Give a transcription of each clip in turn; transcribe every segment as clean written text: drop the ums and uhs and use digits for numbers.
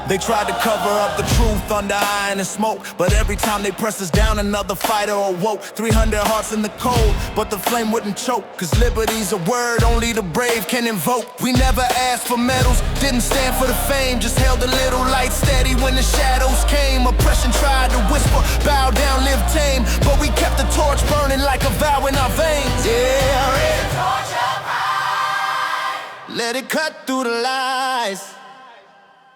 They tried to cover up the truth under iron and smoke, but every time they pressed us down, another fighter awoke. 300 hearts in the cold, but the flame wouldn't choke, cause liberty's a word only the brave can invoke. We never asked for medals, didn't stand for the fame, just held a little light steady when the shadows came. Oppression tried to whisper, bow down, live tame, but we kept the torch burning like a vow in our veins. Yeah, let the torch up high, let it cut through the lies.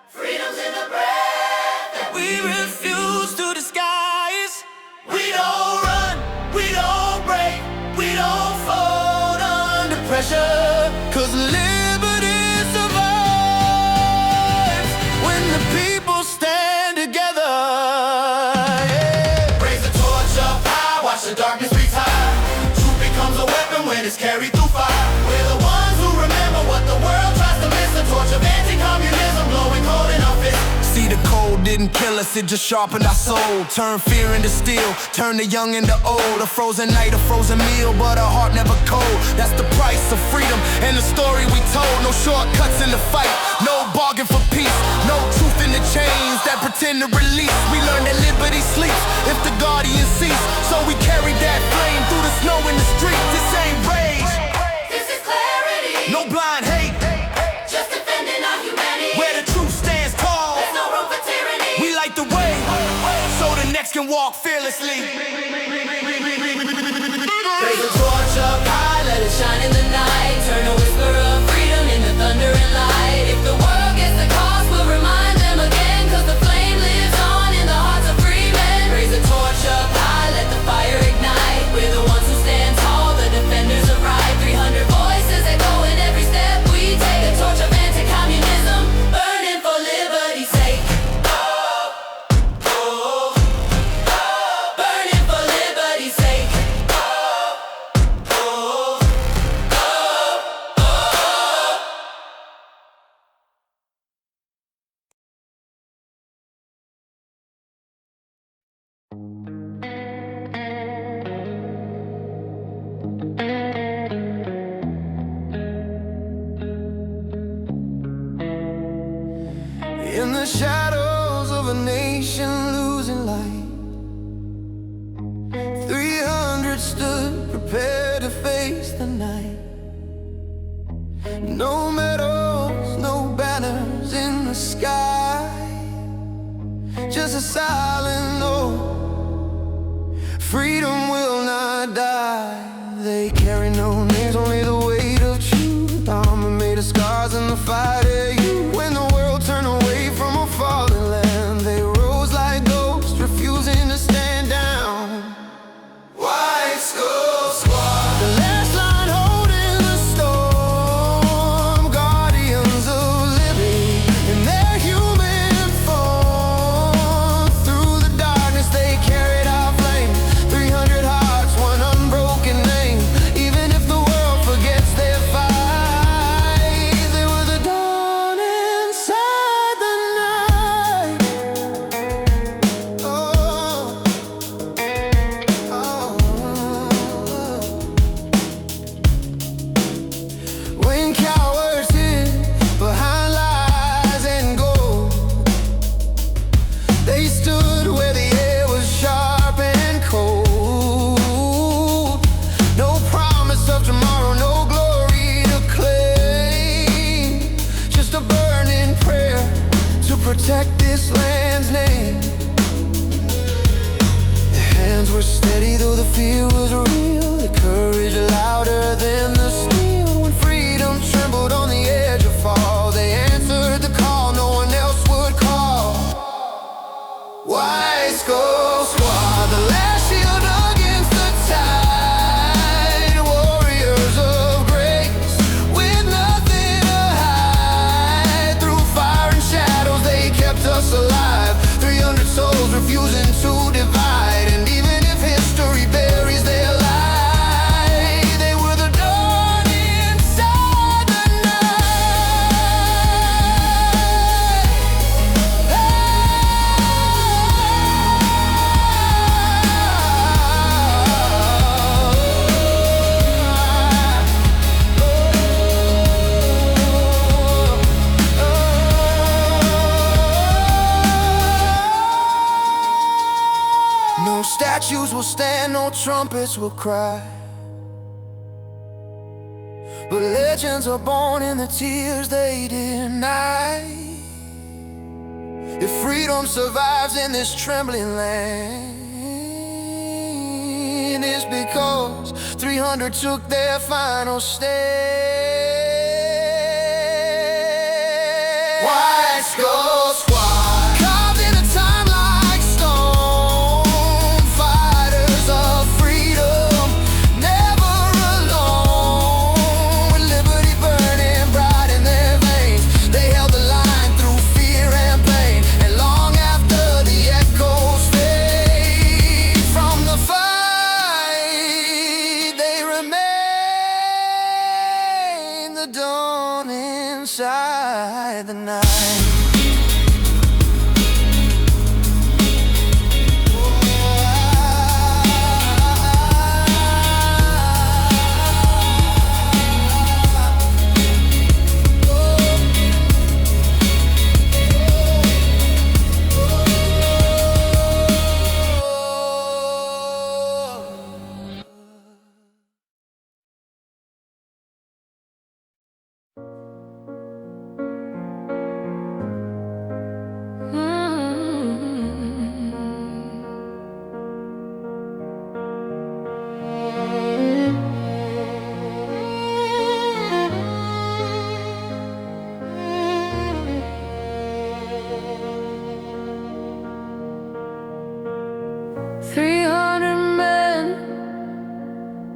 Freedom's in the breath that we refuse to disguise. We don't run, we don't break, we don't fold under pressure, cause liberty survives when the people stand together. Yeah. Raise the torch up high, watch the darkness retire. Truth becomes a weapon when it's carried through fire. We're the ones who remember what the world tries to miss. The torch of anti-communism glowing cold in our fists. See, the cold didn't kill us, it just sharpened our soul. Turned fear into steel, turned the young into old. A frozen night, a frozen meal, but our heart never cold. That's the price of freedom and the story we told. No shortcuts in the fight, no bargain for peace, no truth in the chains that pretend to release. We learned that liberty sleeps if the guardian cease, so we carried that flame through the snow in the street. This ain't rage, this is clarity. no blind hate, Just defending our humanity. where the truth stands tall. There's no room for tyranny. We light the way, so the next can walk fearlessly. Raise the torch up high, let it shine in the night. Turn a whisper of freedom into thunder and light. If the world gets the cost, we'll remind them again, cause the flame lives on in the hearts of free men. Raise the torch up high, let the fire ignite. We're the ones who stand tall, the defenders of right. 300 voices echo in every step we take. A torch of anti-communism, burning for liberty's sake. Burning for liberty's sake. In the shadows of a nation losing light, 300 stood prepared to face the night. No medals, no banners in the sky, just a silent no, freedom will not die. They carry no names, only the weight of truth. Armor made of scars in the fight at you. When the world turned away from a fallen land, they rose like ghosts, refusing to stand down. White Skull Squad, the last line holding the storm, guardians of liberty in their human form. Through the darkness they carried our flame, 300 hearts, one unbroken stand, no trumpets will cry. But legends are born in the tears they deny. If freedom survives in this trembling land, it's because 300 took their final stand. White Skull Squad, carved in a time like stone, fighters of freedom, never alone. With liberty burning bright in their veins, they held the line through fear and pain. And long after the echoes fade from the fight, they remain the dawn inside the night.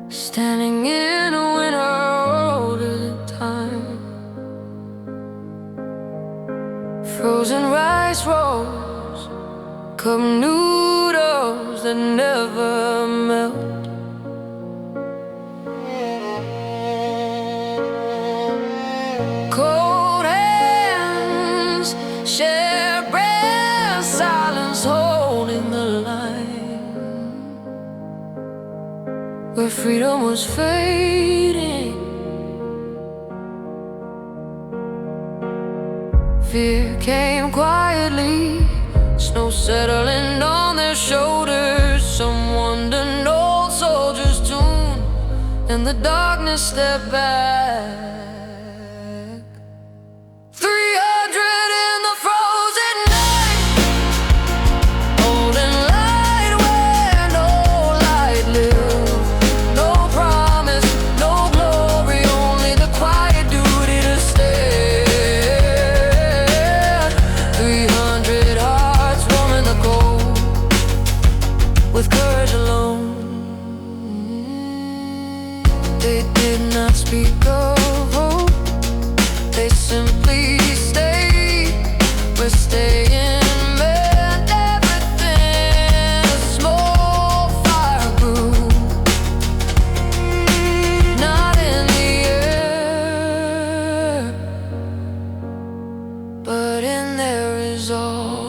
Standing in a winter road at a time. Frozen rice rolls, cup noodles that never melt. Cold hands share breath, silence holding the line. Where freedom was fading, fear came quietly, snow settling on their shoulders. Someone to an old soldier's tune, and the darkness stepped back. 300 in the frozen night, holding light where no light lived. No promise, no glory, only the quiet duty to stand. 300 hearts warming the cold, with courage alone. They did not speak of hope, they simply stayed. We're staying meant everything. A small fire grew, not in the air, but in their resolve.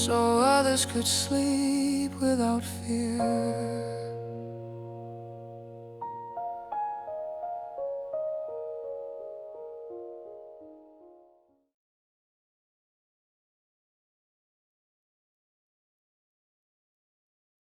So others could sleep without fear.